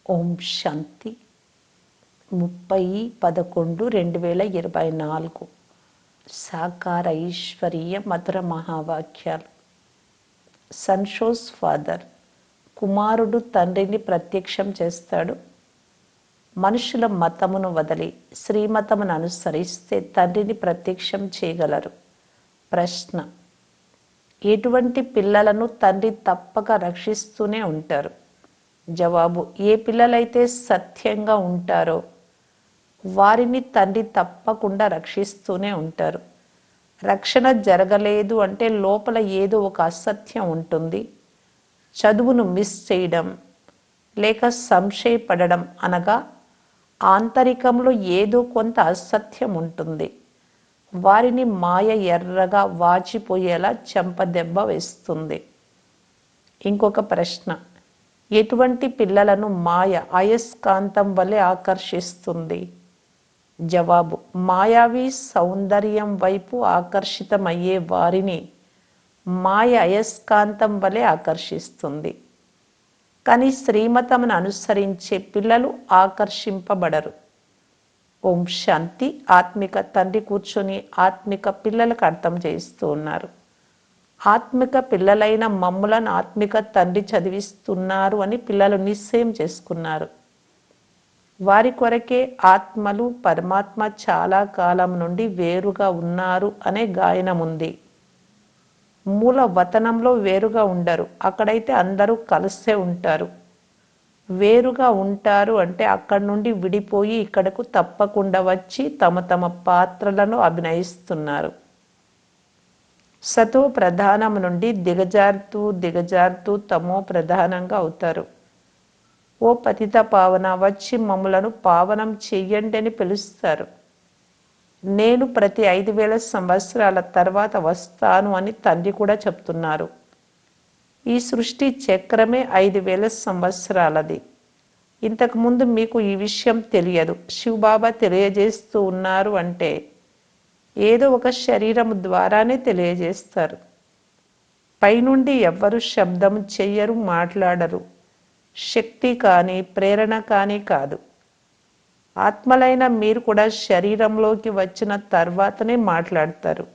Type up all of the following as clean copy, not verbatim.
ఓం శాంతి. 30/11/2024 సాకార ఈశ్వరీయ మధుర మహావాక్యాలు. సన్షోస్ ఫాదర్. కుమారుడు తండ్రిని ప్రత్యక్షం చేస్తాడు. మనుషుల మతమును వదిలి శ్రీమతమును అనుసరిస్తే తండ్రిని ప్రత్యక్షం చేయగలరు. ప్రశ్న: ఎటువంటి పిల్లలను తండ్రి తప్పక రక్షిస్తూనే ఉంటారు? జవాబు: ఏ పిల్లలైతే సత్యంగా ఉంటారో వారిని తండ్రి తప్పకుండా రక్షిస్తూనే ఉంటారు. రక్షణ జరగలేదు అంటే లోపల ఏదో ఒక అసత్యం ఉంటుంది. చదువును మిస్ చేయడం లేక సంశయపడడం అనగా ఆంతరికంలో ఏదో కొంత అసత్యం ఉంటుంది. వారిని మాయ ఎర్రగా వాచిపోయేలా చెంపదెబ్బ వేస్తుంది. ఇంకొక ప్రశ్న: ఎటువంటి పిల్లలను మాయ అయస్కాంతం వలె ఆకర్షిస్తుంది? జవాబు: మాయావి సౌందర్యం వైపు ఆకర్షితమయ్యే వారిని మాయ అయస్కాంతం వలె ఆకర్షిస్తుంది. కానీ శ్రీమతమును అనుసరించే పిల్లలు ఆకర్షింపబడరు. ఓం శాంతి. ఆత్మిక తండ్రి కూర్చొని ఆత్మిక పిల్లలకు అర్థం చేస్తూ ఉన్నారు. ఆత్మిక పిల్లలైన మమ్ములను ఆత్మిక తండ్రి చదివిస్తున్నారు అని పిల్లలు నిశ్చయం చేసుకున్నారు. వారి కొరకే ఆత్మలు పరమాత్మ చాలా కాలం నుండి వేరుగా ఉన్నారు అనే గాయనం ఉంది. మూల వతనంలో వేరుగా ఉండరు, అక్కడైతే అందరూ కలిసే ఉంటారు. వేరుగా ఉంటారు అంటే అక్కడి నుండి విడిపోయి ఇక్కడకు తప్పకుండా వచ్చి తమ తమ పాత్రలను అభినయిస్తున్నారు. సతో ప్రధానం నుండి దిగజారుతూ తమో ప్రధానంగా అవుతారు. ఓ పతిత పావన, వచ్చి మమ్ములను పావనం చెయ్యండి అని పిలుస్తారు. నేను ప్రతి 5000 సంవత్సరాల తర్వాత వస్తాను అని తండ్రి కూడా చెప్తున్నారు. ఈ సృష్టి చక్రమే 5000 సంవత్సరాలది. ఇంతకుముందు మీకు ఈ విషయం తెలియదు. శివబాబా తెలియజేస్తూ ఉన్నారు అంటే ఏదో ఒక శరీరం ద్వారానే తెలియజేస్తారు. పైనుండి ఎవ్వరు శబ్దం చెయ్యరు, మాట్లాడరు. శక్తి కానీ ప్రేరణ కానీ కాదు. ఆత్మలైన మీరు కూడా శరీరంలోకి వచ్చిన తర్వాతనే మాట్లాడతారు.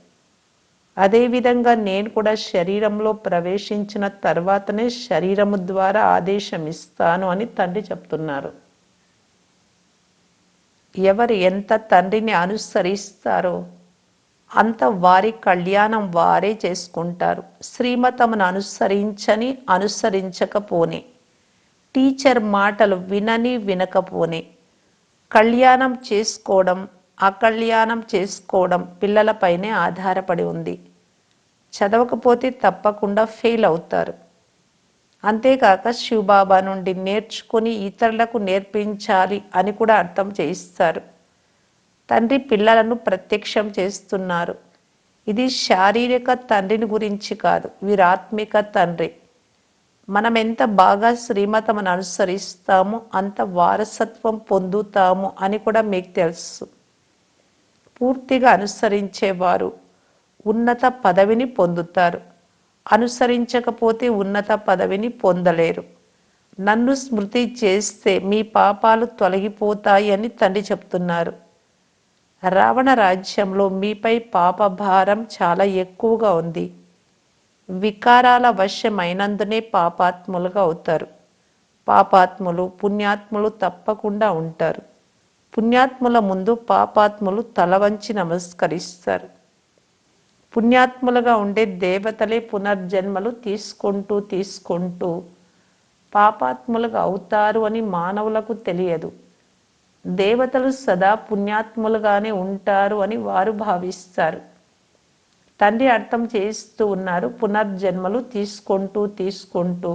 అదేవిధంగా నేను కూడా శరీరంలో ప్రవేశించిన తర్వాతనే శరీరము ద్వారా ఆదేశం ఇస్తాను అని తండ్రి చెప్తున్నారు. ఎవరు ఎంత తండ్రిని అనుసరిస్తారో అంత వారి కళ్యాణం వారే చేసుకుంటారు. శ్రీమతమును అనుసరించకపోని, టీచర్ మాటలు వినకపోని కళ్యాణం చేసుకోవడం అకళ్యాణం చేసుకోవడం పిల్లలపైనే ఆధారపడి ఉంది. చదవకపోతే తప్పకుండా ఫెయిల్ అవుతారు. అంతేకాక శివబాబా నుండి నేర్చుకుని ఇతరులకు నేర్పించాలి అని కూడా అర్థం చేయిస్తారు. తండ్రి పిల్లలను ప్రత్యక్షం చేస్తున్నారు. ఇది శారీరక తండ్రిని గురించి కాదు, వీరాత్మిక తండ్రి. మనం ఎంత బాగా శ్రీమతమును అనుసరిస్తామో అంత వారసత్వం పొందుతాము అని కూడా మీకు తెలుసు. పూర్తిగా అనుసరించేవారు ఉన్నత పదవిని పొందుతారు. అనుసరించకపోతే ఉన్నత పదవిని పొందలేరు. నన్ను స్మృతి చేస్తే మీ పాపాలు తొలగిపోతాయి అని తండ్రి చెప్తున్నారు. రావణ రాజ్యంలో మీపై పాప భారం చాలా ఎక్కువగా ఉంది. వికారాల వశమైనందునే పాపాత్ములుగా అవుతారు. పాపాత్ములు పుణ్యాత్ములు తప్పకుండా ఉంటారు. పుణ్యాత్ముల ముందు పాపాత్ములు తల వంచి నమస్కరిస్తారు. పుణ్యాత్ములుగా ఉండే దేవతలే పునర్జన్మలు తీసుకుంటూ పాపాత్ములుగా అవుతారు అని మానవులకు తెలియదు. దేవతలు సదా పుణ్యాత్ములుగానే ఉంటారు అని వారు భావిస్తారు. తండ్రి అర్థం చేస్తూ ఉన్నారు. పునర్జన్మలు తీసుకుంటూ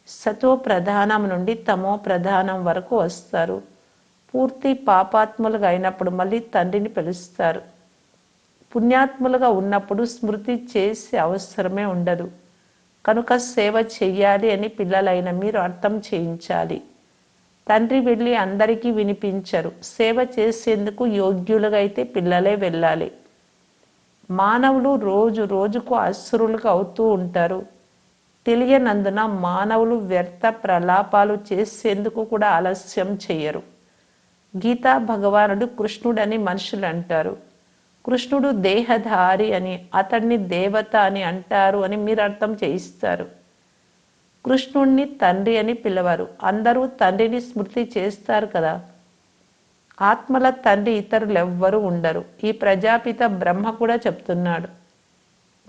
సతో ప్రధానం నుండి తమో ప్రధానం వరకు వస్తారు. పూర్తి పాపాత్ములుగా అయినప్పుడు మళ్ళీ తండ్రిని పిలుస్తారు. పుణ్యాత్ములుగా ఉన్నప్పుడు స్మృతి చేసే అవసరమే ఉండదు. కనుక సేవ చెయ్యాలి అని పిల్లలైన మీరు అర్థం చేయించాలి. తండ్రి వెళ్ళి అందరికీ వినిపించరు. సేవ చేసేందుకు యోగ్యులుగా అయితే పిల్లలే వెళ్ళాలి. మానవులు రోజుకు అసురులుగా అవుతూ ఉంటారు. తెలియనందున మానవులు వ్యర్థ ప్రలాపాలు చేసేందుకు కూడా ఆలస్యం చెయ్యరు. గీతా భగవానుడు కృష్ణుడని మనుషులు అంటారు. కృష్ణుడు దేహధారి అని, అతన్ని దేవత అని అంటారు అని మీరు అర్థం చేయిస్తారు. కృష్ణుణ్ణి తండ్రి అని పిలవరు. అందరూ తండ్రిని స్మృతి చేస్తారు కదా. ఆత్మల తండ్రి ఇతరులెవ్వరూ ఉండరు. ఈ ప్రజాపిత బ్రహ్మ కూడా చెప్తున్నాడు,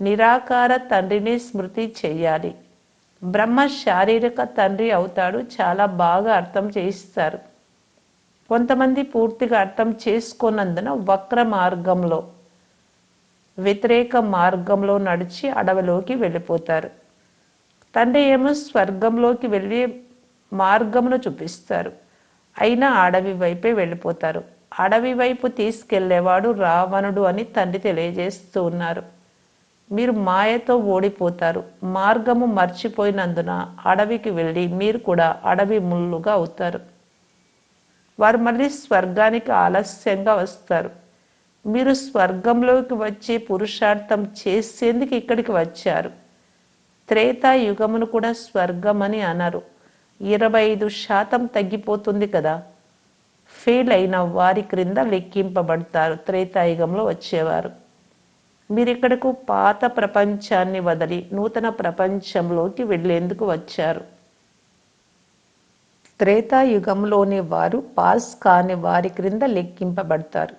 నిరాకార తండ్రిని స్మృతి చెయ్యాలి. బ్రహ్మ శారీరక తండ్రి అవుతాడు. చాలా బాగా అర్థం చేయిస్తారు. కొంతమంది పూర్తిగా అర్థం చేసుకోనందున వక్ర మార్గంలో, వ్యతిరేక మార్గంలో నడిచి అడవిలోకి వెళ్ళిపోతారు. తండ్రి ఏమో స్వర్గంలోకి వెళ్ళే మార్గమును చూపిస్తారు. అయినా అడవి వైపే వెళ్ళిపోతారు. అడవి వైపు తీసుకెళ్లేవాడు రావణుడు అని తండ్రి తెలియజేస్తూ ఉన్నారు. మీరు మాయతో ఓడిపోతారు. మార్గము మర్చిపోయినందున అడవికి వెళ్ళి మీరు కూడా అడవి ముళ్ళుగా అవుతారు. వారు మళ్ళీ స్వర్గానికి ఆలస్యంగా వస్తారు. మీరు స్వర్గంలోకి వచ్చే పురుషార్థం చేసేందుకు ఇక్కడికి వచ్చారు. త్రేతాయుగమును కూడా స్వర్గం అని అనరు. 25% తగ్గిపోతుంది కదా. ఫెయిల్ అయిన వారి క్రింద లెక్కింపబడతారు త్రేతాయుగంలో వచ్చేవారు. మీరిక్కడకు పాత ప్రపంచాన్ని వదిలి నూతన ప్రపంచంలోకి వెళ్ళేందుకు వచ్చారు. త్రేతాయుగంలోని వారు పాస్ కాని వారి క్రింద లెక్కింపబడతారు.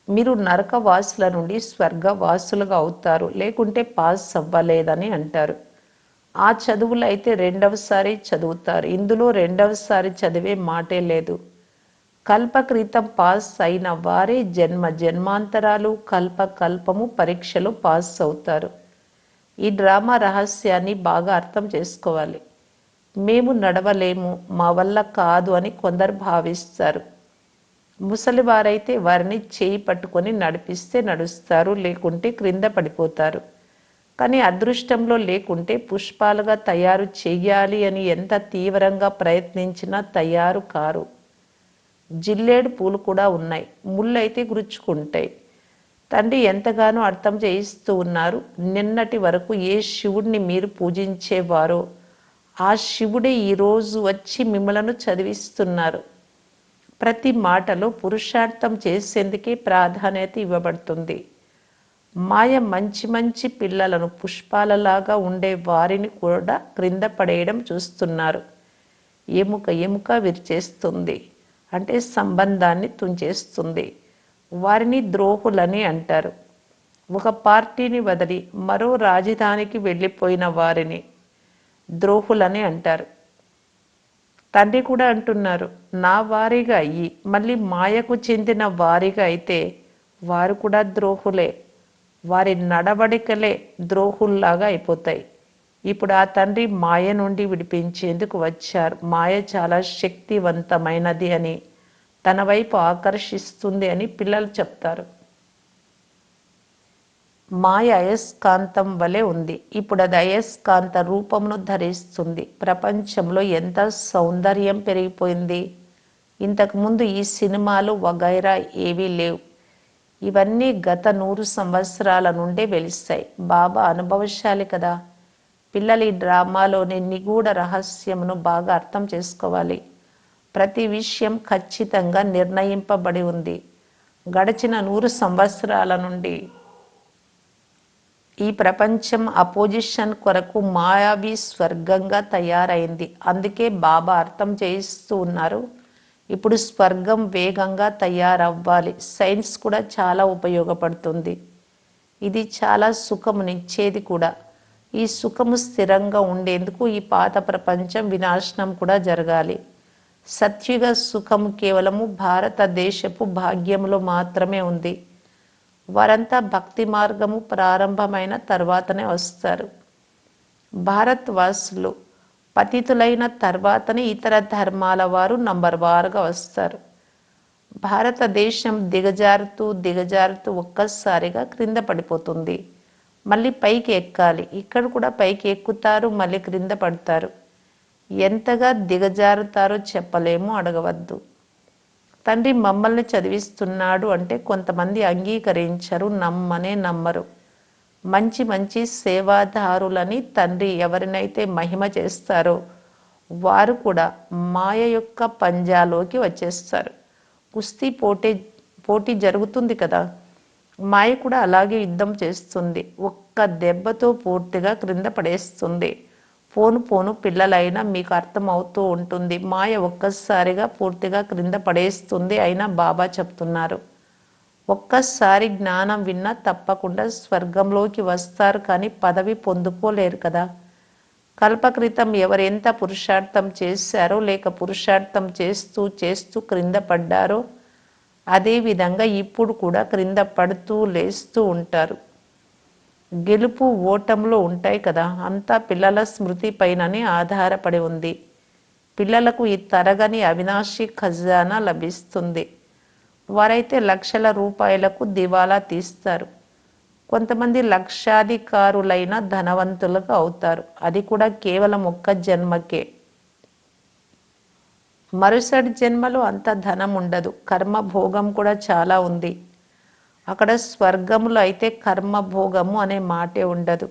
మీరు నరకవాసుల నుండి స్వర్గవాసులుగా అవుతారు, లేకుంటే పాస్ అవ్వలేదని అంటారు. ఆ చదువులు అయితే రెండవసారి చదువుతారు. ఇందులో రెండవసారి చదివే మాటే లేదు. కల్పక్రితం పాస్ అయిన వారే జన్మ జన్మాంతరాలు కల్పకల్పము పరీక్షలు పాస్ అవుతారు. ఈ డ్రామా రహస్యాన్ని బాగా అర్థం చేసుకోవాలి. మేము నడవలేము, మా వల్ల కాదు అని కొందరు భావిస్తారు. ముసలివారైతే వారిని చేయి పట్టుకొని నడిపిస్తే నడుస్తారు, లేకుంటే క్రింద పడిపోతారు. కానీ అదృష్టంలో లేకుంటే పుష్పాలుగా తయారు చెయ్యాలి అని ఎంత తీవ్రంగా ప్రయత్నించినా తయారు కారు. జిల్లేడు పూలు కూడా ఉన్నాయి, ముళ్ళైతే గుచ్చుకుంటాయి. తండ్రి ఎంతగానో అర్థం చేయిస్తూ ఉన్నారు. నిన్నటి వరకు ఏ శివుడిని మీరు పూజించేవారో ఆ శివుడే ఈరోజు వచ్చి మిమ్మలను చదివిస్తున్నారు. ప్రతి మాటలో పురుషార్థం చేసేందుకే ప్రాధాన్యత ఇవ్వబడుతుంది. మాయ మంచి మంచి పిల్లలను పుష్పాలలాగా ఉండే వారిని కూడా క్రింద పడేయడం చూస్తున్నారు. ఎముక ఎముక విరిచేస్తుంది, అంటే సంబంధాన్ని తుంచేస్తుంది. వారిని ద్రోహులని అంటారు. ఒక పార్టీని వదిలి మరో రాజధానికి వెళ్ళిపోయిన వారిని ద్రోహులని అంటారు. తండ్రి కూడా అంటున్నారు, నా వారిగా అయ్యి మళ్ళీ మాయకు చెందిన వారిగా అయితే వారు కూడా ద్రోహులే. వారి నడవడికలే ద్రోహుల్లాగా అయిపోతాయి. ఇప్పుడు ఆ తండ్రి మాయ నుండి విడిపించేందుకు వచ్చారు. మాయ చాలా శక్తివంతమైనది అని, తన వైపు ఆకర్షిస్తుంది అని పిల్లలు చెప్తారు. మాయ అయస్కాంతం వలె ఉంది. ఇప్పుడు అది అయస్కాంత రూపమును ధరిస్తుంది. ప్రపంచంలో ఎంత సౌందర్యం పెరిగిపోయింది. ఇంతకుముందు ఈ సినిమాలు వగైరా ఏవీ లేవు. ఇవన్నీ గత 100 సంవత్సరాల నుండే వెలిస్తాయి. బాబా అనుభవశాలి కదా. పిల్లలు ఈ డ్రామాలోని నిగూఢ రహస్యమును బాగా అర్థం చేసుకోవాలి. ప్రతి విషయం ఖచ్చితంగా నిర్ణయింపబడి ఉంది. గడిచిన 100 సంవత్సరాల నుండి ఈ ప్రపంచం అపోజిషన్ కొరకు మాయావి స్వర్గంగా తయారైంది. అందుకే బాబా అర్థం చేయిస్తూ ఉన్నారు, ఇప్పుడు స్వర్గం వేగంగా తయారవ్వాలి. సైన్స్ కూడా చాలా ఉపయోగపడుతుంది. ఇది చాలా సుఖమునిచ్చేది కూడా. ఈ సుఖము స్థిరంగా ఉండేందుకు ఈ పాత ప్రపంచం వినాశనం కూడా జరగాలి. సత్యుగ సుఖము కేవలము భారతదేశపు భాగ్యములో మాత్రమే ఉంది. వారంతా భక్తి మార్గము ప్రారంభమైన తర్వాతనే వస్తారు. భారత్ వాసులు పతితులైన తర్వాతనే ఇతర ధర్మాల వారు నంబర్ వారుగా వస్తారు. భారతదేశం దిగజారుతూ దిగజారుతూ ఒక్కసారిగా క్రింద పడిపోతుంది. మళ్ళీ పైకి ఎక్కాలి. ఇక్కడ కూడా పైకి ఎక్కుతారు, మళ్ళీ క్రింద పడతారు. ఎంతగా దిగజారుతారో చెప్పలేము, అడగవద్దు. తండ్రి మమ్మల్ని చదివిస్తున్నాడు అంటే కొంతమంది అంగీకరించరు, నమ్మరు. మంచి మంచి సేవాదారులని తండ్రి ఎవరినైతే మహిమ చేస్తారో వారు కూడా మాయ యొక్క పంజాలోకి వచ్చేస్తారు. కుస్తీ పోటీ జరుగుతుంది కదా, మాయ కూడా అలాగే యుద్ధం చేస్తుంది. ఒక్క దెబ్బతో పూర్తిగా క్రింద పడేస్తుంది. పోను పోను పిల్లలైనా మీకు అర్థం అవుతూ ఉంటుంది. మాయ ఒక్కసారిగా పూర్తిగా క్రింద పడేస్తుంది. అయినా బాబా చెప్తున్నారు, ఒక్కసారి జ్ఞానం విన్నా తప్పకుండా స్వర్గంలోకి వస్తారు, కానీ పదవి పొందుకోలేరు కదా. కల్పకృతం ఎవరెంత పురుషార్థం చేశారో లేక పురుషార్థం చేస్తూ చేస్తూ క్రింద పడ్డారో అదేవిధంగా ఇప్పుడు కూడా క్రింద పడుతూ లేస్తూ ఉంటారు. గెలుపు ఓటంలో ఉంటాయి కదా, అంతా పిల్లల స్మృతి పైననే ఆధారపడి ఉంది. పిల్లలకు ఈ తరగని అవినాశి ఖజానా లభిస్తుంది. వారైతే లక్షల రూపాయలకు దివాలా తీస్తారు. కొంతమంది లక్షాధికారులైన ధనవంతులకు అవుతారు. అది కూడా కేవలం ఒక్క జన్మకే. మరుసటి జన్మలో అంత ధనం ఉండదు. కర్మభోగం కూడా చాలా ఉంది. అక్కడ స్వర్గములో అయితే కర్మభోగము అనే మాటే ఉండదు.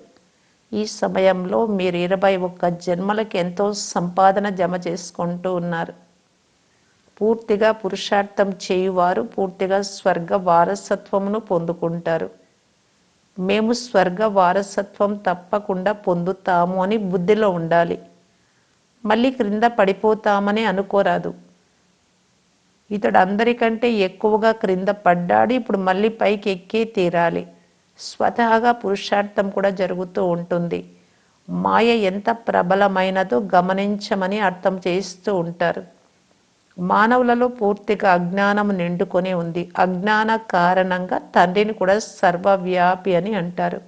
ఈ సమయంలో మీరు 21 జన్మలకు ఎంతో సంపాదన జమ చేసుకుంటూ ఉన్నారు. పూర్తిగా పురుషార్థం చేయువారు పూర్తిగా స్వర్గ వారసత్వమును పొందుకుంటారు. మేము స్వర్గ వారసత్వం తప్పకుండా పొందుతాము అని బుద్ధిలో ఉండాలి. మళ్ళీ క్రింద పడిపోతామని అనుకోరాదు. ఇతడు అందరికంటే ఎక్కువగా క్రింద పడ్డాడు, ఇప్పుడు మళ్ళీ పైకి ఎక్కి తీరాలి. స్వతహాగా పురుషార్థం కూడా జరుగుతూ ఉంటుంది. మాయ ఎంత ప్రబలమైనదో గమనించమని అర్థం చేస్తూ ఉంటారు. మానవులలో పూర్తిగా అజ్ఞానం నిండుకొని ఉంది. అజ్ఞాన కారణంగా తండ్రిని కూడా సర్వవ్యాపి అని అంటారు.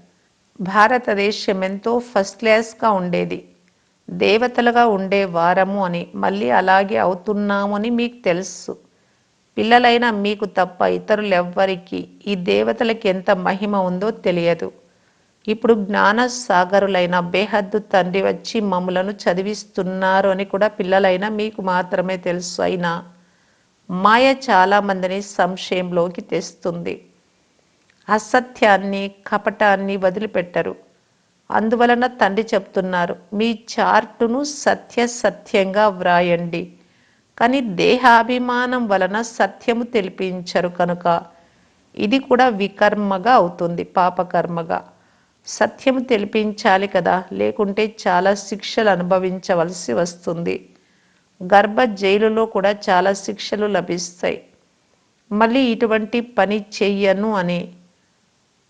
భారతదేశం ఎంతో ఫస్ట్ క్లాస్గా ఉండేది. దేవతలుగా ఉండే వారము అని, మళ్ళీ అలాగే అవుతున్నామని మీకు తెలుసు. పిల్లలైన మీకు తప్ప ఇతరులెవ్వరికీ ఈ దేవతలకి ఎంత మహిమ ఉందో తెలియదు. ఇప్పుడు జ్ఞాన సాగరులైన బేహద్దు తండ్రి వచ్చి మమ్ములను చదివిస్తున్నారు అని కూడా పిల్లలైన మీకు మాత్రమే తెలుసు. అయినా మాయ చాలా మందిని సంశయంలోకి తెస్తుంది. అసత్యాన్ని కపటాన్ని వదిలిపెట్టరు. అందువలన తండ్రి చెప్తున్నారు, మీ చార్టును సత్యంగా వ్రాయండి, కానీ దేహాభిమానం వలన సత్యము తెలిపించరు కనుక ఇది కూడా వికర్మగా అవుతుంది, పాపకర్మగా. సత్యము తెలిపించాలి కదా, లేకుంటే చాలా శిక్షలు అనుభవించవలసి వస్తుంది. గర్భ జైలులో కూడా చాలా శిక్షలు లభిస్తాయి. మళ్ళీ ఇటువంటి పని చెయ్యను అని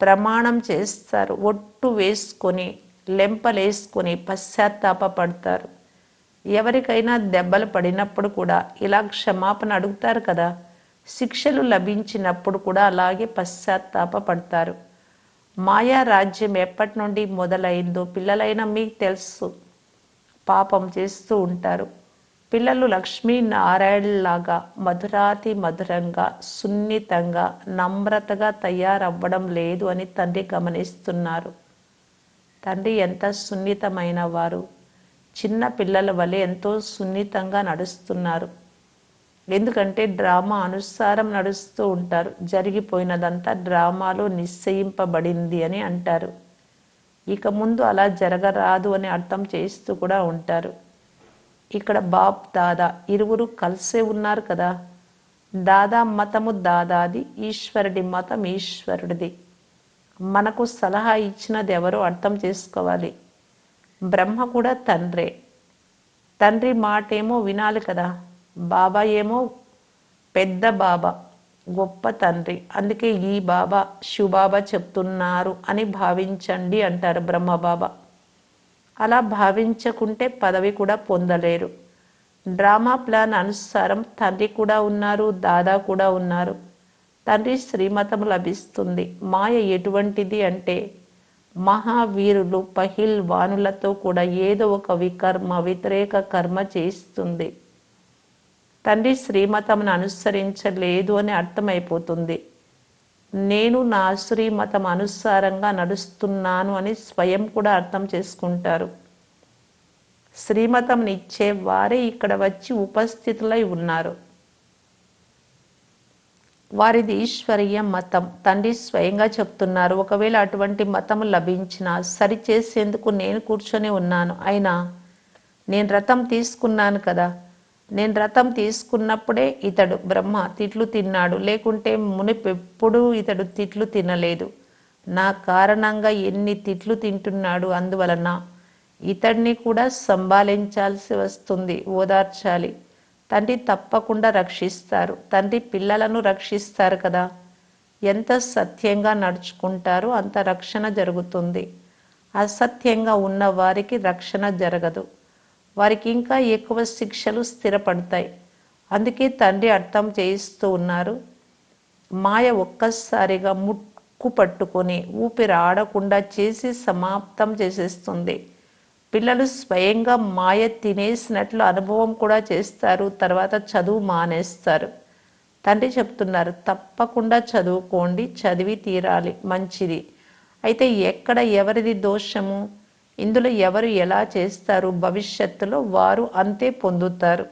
ప్రమాణం చేస్తారు. ఒట్టు వేసుకొని లెంపలేసుకొని పశ్చాత్తాపడతారు. ఎవరికైనా దెబ్బలు పడినప్పుడు కూడా ఇలా క్షమాపణ అడుగుతారు కదా. శిక్షలు లభించినప్పుడు కూడా అలాగే పశ్చాత్తాపడతారు. మాయా రాజ్యం ఎప్పటి నుండి మొదలైందో పిల్లలైన మీకు తెలుసు. పాపం చేస్తూ ఉంటారు. పిల్లలు లక్ష్మీనారాయణలాగా మధురాతి మధురంగా సున్నితంగా నమ్రతగా తయారవ్వడం లేదు అని తండ్రి గమనిస్తున్నారు. తండ్రి ఎంత సున్నితమైన వారు. చిన్న పిల్లల వలె ఎంతో సున్నితంగా నడుస్తున్నారు. ఎందుకంటే డ్రామా అనుసారం నడుస్తూ ఉంటారు. జరిగిపోయినదంతా డ్రామాలో నిశ్చయింపబడింది అని అంటారు. ఇక ముందు అలా జరగరాదు అని అర్థం చేస్తూ కూడా ఉంటారు. ఇక్కడ బాప్ దాదా ఇరువురు కలిసే ఉన్నారు కదా. దాదా మతము దాదాది, ఈశ్వరుడి మతం ఈశ్వరుడిది. మనకు సలహా ఇచ్చినది ఎవరో అర్థం చేసుకోవాలి. బ్రహ్మ కూడా తండ్రే. తండ్రి మాట ఏమో వినాలి కదా. బాబా ఏమో పెద్ద బాబా, గొప్ప తండ్రి. అందుకే ఈ బాబా శివబాబా చెప్తున్నారు అని భావించండి అంటారు బ్రహ్మబాబా. అలా భావించకుంటే పదవి కూడా పొందలేరు. డ్రామా ప్లాన్ అనుసారం తండ్రి కూడా ఉన్నారు, దాదా కూడా ఉన్నారు. తండ్రి శ్రీమతం లభిస్తుంది. మాయ ఎటువంటిది అంటే మహావీరులు పహిల్వానులతో కూడా ఏదో ఒక వికర్మ వ్యతిరేక కర్మ చేయిస్తుంది. తండ్రి శ్రీమతమును అనుసరించలేదు అని అర్థమైపోతుంది. నేను నా శ్రీమతం అనుసారంగా నడుస్తున్నాను అని స్వయం కూడా అర్థం చేసుకుంటారు. శ్రీమతం ఇచ్చే వారే ఇక్కడ వచ్చి ఉపస్థితులై ఉన్నారు. వారిది ఈశ్వరీయ మతం. తండ్రి స్వయంగా చెప్తున్నారు, ఒకవేళ అటువంటి మతం లభించినా సరిచేసేందుకు నేను కూర్చొని ఉన్నాను. అయినా నేను రథం తీసుకున్నాను కదా. నేను రథం తీసుకున్నప్పుడే ఇతడు బ్రహ్మ తిట్లు తిన్నాడు, లేకుంటే మునిపెప్పుడూ ఇతడు తిట్లు తినలేదు. నా కారణంగా ఎన్ని తిట్లు తింటున్నాడు. అందువలన ఇతడిని కూడా సంభాళించాల్సి వస్తుంది, ఓదార్చాలి. తండ్రి తప్పకుండా రక్షిస్తారు. తండ్రి పిల్లలను రక్షిస్తారు కదా. ఎంత సత్యంగా నడుచుకుంటారో అంత రక్షణ జరుగుతుంది. అసత్యంగా ఉన్న వారికి రక్షణ జరగదు. వారికి ఇంకా ఎక్కువ శిక్షలు స్థిరపడతాయి. అందుకే తండ్రి అర్థం చేయిస్తూ ఉన్నారు, మాయ ఒక్కసారిగా ముక్కు పట్టుకొని ఊపిరి ఆడకుండా చేసి సమాప్తం చేసేస్తుంది. పిల్లలు స్వయంగా మాయ తినేసినట్లు అనుభవం కూడా చేస్తారు. తర్వాత చదువు మానేస్తారు. తండ్రి చెప్తున్నారు, తప్పకుండా చదువుకోండి, చదివి తీరాలి, మంచిది. అయితే ఎక్కడ ఎవరిది దోషము, ఇందులో ఎవరు ఎలా చేస్తారు, భవిష్యత్తులో వారు అంతే పొందుతారు.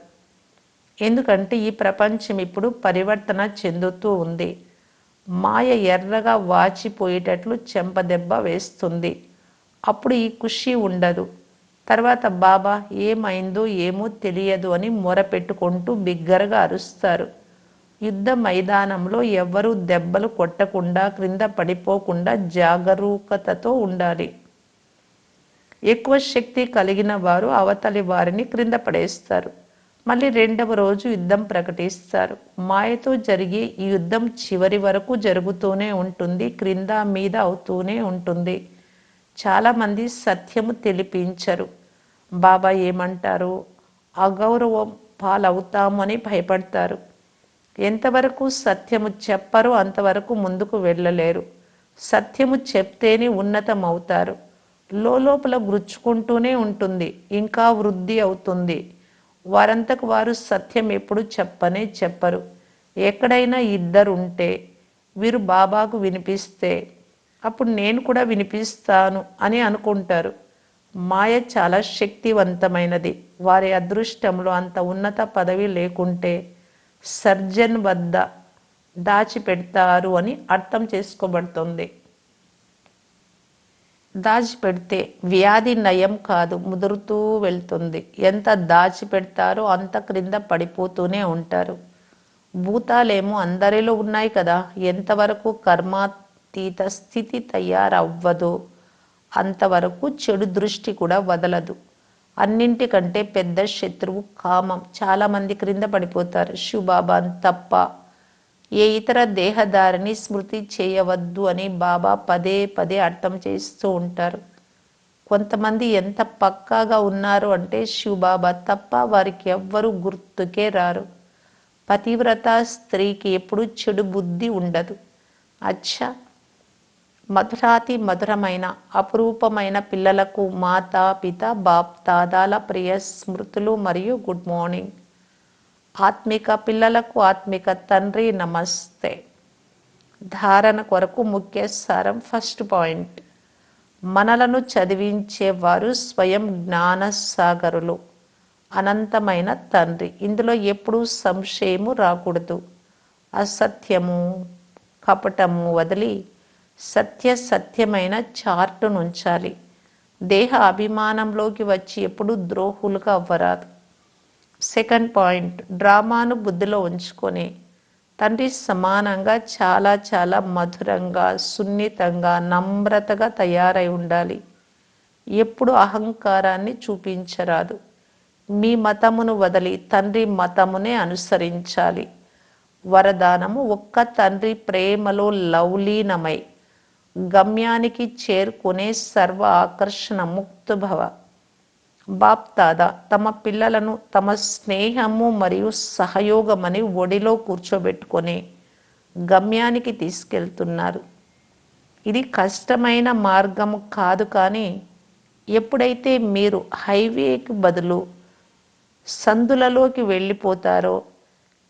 ఎందుకంటే ఈ ప్రపంచం ఇప్పుడు పరివర్తన చెందుతూ ఉంది. మాయ ఎర్రగా వాచిపోయేటట్లు చెంపదెబ్బ వేస్తుంది. అప్పుడు ఈ ఖుషి ఉండదు. తర్వాత బాబా ఏమైందో ఏమో తెలియదు అని మొరపెట్టుకుంటూ బిగ్గరగా అరుస్తారు. యుద్ధ మైదానంలో ఎవ్వరూ దెబ్బలు కొట్టకుండా, క్రింద పడిపోకుండా జాగరూకతతో ఉండాలి. ఎక్కువ శక్తి కలిగిన వారు అవతలి వారిని క్రింద పడేస్తారు. మళ్ళీ రెండవ రోజు యుద్ధం ప్రకటిస్తారు. మాయతో జరిగే ఈ యుద్ధం చివరి వరకు జరుగుతూనే ఉంటుంది, క్రింద మీద అవుతూనే ఉంటుంది. చాలామంది సత్యము తెలిపించరు. బాబా ఏమంటారు, అగౌరవం పాలవుతామని భయపడతారు. ఎంతవరకు సత్యము చెప్పరో అంతవరకు ముందుకు వెళ్ళలేరు. సత్యము చెప్తేనే ఉన్నతమవుతారు. లోపల గుచ్చుకుంటూనే ఉంటుంది, ఇంకా వృద్ధి అవుతుంది. వారంతకు వారు సత్యం ఎప్పుడు చెప్పరు. ఎక్కడైనా ఇద్దరుంటే వీరు బాబాకు వినిపిస్తే అప్పుడు నేను కూడా వినిపిస్తాను అని అనుకుంటారు. మాయ చాలా శక్తివంతమైనది. వారి అదృష్టంలో అంత ఉన్నత పదవి లేకుంటే సర్జన్ వద్ద దాచిపెడతారు అని అర్థం చేసుకోబడుతుంది. దాచిపెడితే వ్యాధి నయం కాదు, ముదురుతూ వెళ్తుంది. ఎంత దాచిపెడతారో అంత క్రింద పడిపోతూనే ఉంటారు. భూతాలేమో అందరిలో ఉన్నాయి కదా. ఎంతవరకు కర్మాతీత స్థితి తయారవ్వదో అంతవరకు చెడు దృష్టి కూడా వదలదు. అన్నింటికంటే పెద్ద శత్రువు కామం. చాలామంది క్రింద పడిపోతారు. శివబాబా తప్ప ఏ ఇతర దేహదారిని స్మృతి చేయవద్దు అని బాబా పదే పదే అర్థం చేస్తూ ఉంటారు. కొంతమంది ఎంత పక్కాగా ఉన్నారు అంటే శివబాబా తప్ప వారికి ఎవ్వరూ గుర్తుకే రారు. పతివ్రత స్త్రీకి ఎప్పుడు చెడు బుద్ధి ఉండదు. అచ్చా, మధురాతి మధురమైన అపురూపమైన పిల్లలకు మాతా పిత బాప్ దాదాల ప్రియ స్మృతులు మరియు గుడ్ మార్నింగ్. ఆత్మిక పిల్లలకు ఆత్మిక తండ్రి నమస్తే. ధారణ కొరకు ముఖ్య సారం. ఫస్ట్ పాయింట్, మనలను చదివించేవారు స్వయం జ్ఞానసాగరులు, అనంతమైన తండ్రి. ఇందులో ఎప్పుడూ సంశయము రాకూడదు. అసత్యము కపటము వదిలి సత్యమైన చార్టునుంచాలి. దేహ అభిమానంలోకి వచ్చి ఎప్పుడు ద్రోహులుగా అవ్వరాదు. సెకండ్ పాయింట్, డ్రామాను బుద్ధిలో ఉంచుకొని తండ్రి సమానంగా చాలా చాలా మధురంగా, సున్నితంగా, నమ్రతగా తయారై ఉండాలి. ఎప్పుడు అహంకారాన్ని చూపించరాదు. మీ మతమును వదిలి తండ్రి మతమునే అనుసరించాలి. వరదానము, ఒక్క తండ్రి ప్రేమలో లౌలీనమై గమ్యానికి చేరుకునే సర్వ ఆకర్షణ ముక్తభవ. బాప్ దాదా తమ పిల్లలను తమ స్నేహము మరియు సహయోగమని ఒడిలో కూర్చోబెట్టుకొని గమ్యానికి తీసుకెళ్తున్నారు. ఇది కష్టమైన మార్గము కాదు, కానీ ఎప్పుడైతే మీరు హైవేకి బదులు సందులలోకి వెళ్ళిపోతారో,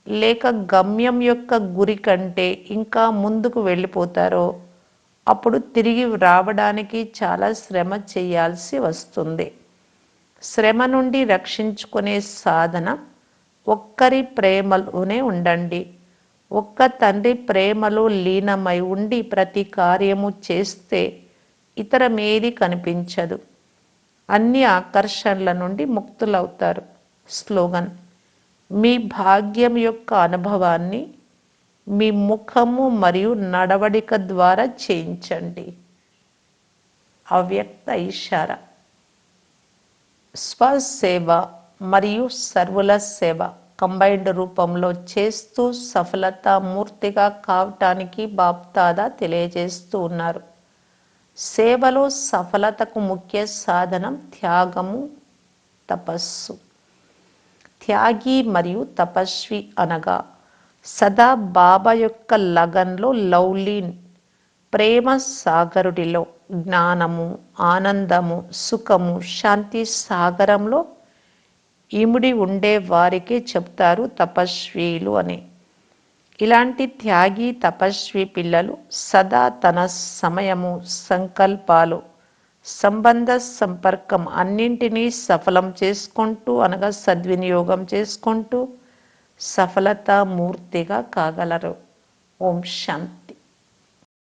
లేక గమ్యం యొక్క గురి కంటే ఇంకా ముందుకు వెళ్ళిపోతారో, అప్పుడు తిరిగి రావడానికి చాలా శ్రమ చేయాల్సి వస్తుంది. శ్రమ నుండి రక్షించుకునే సాధన ఒక్కరి ప్రేమలోనే ఉండండి. ఒక్క తండ్రి ప్రేమలో లీనమై ఉండి ప్రతి కార్యము చేస్తే ఇతరమేది కనిపించదు. అన్ని ఆకర్షణల నుండి ముక్తులవుతారు. స్లోగన్: మీ భాగ్యం యొక్క అనుభవాన్ని మీ ముఖము మరియు నడవడిక ద్వారా చేయించండి. అవ్యక్త ఇషారా: స్వసేవ మరియు సర్వుల సేవ కంబైన్డ్ రూపంలో చేస్తూ సఫలత మూర్తిగా కావటానికి బాప్దాదా తెలియజేస్తూ ఉన్నారు. సేవలో సఫలతకు ముఖ్య సాధనం త్యాగము, తపస్సు. త్యాగి మరియు తపస్వి అనగా సదా బాబా యొక్క లగన్లో లౌలీన్ ప్రేమ సాగరుడిలో జ్ఞానము, ఆనందము, సుఖము, శాంతి సాగరంలో ఇముడి ఉండే వారికి చెప్తారు తపస్వీలు అని. ఇలాంటి త్యాగి తపస్వి పిల్లలు సదా తన సమయము, సంకల్పాలు, సంబంధ సంపర్కం అన్నింటినీ సఫలం చేసుకుంటూ అనగా సద్వినియోగం చేసుకుంటూ సఫలతా మూర్తిగా కాగలరు. ఓం శాంతి.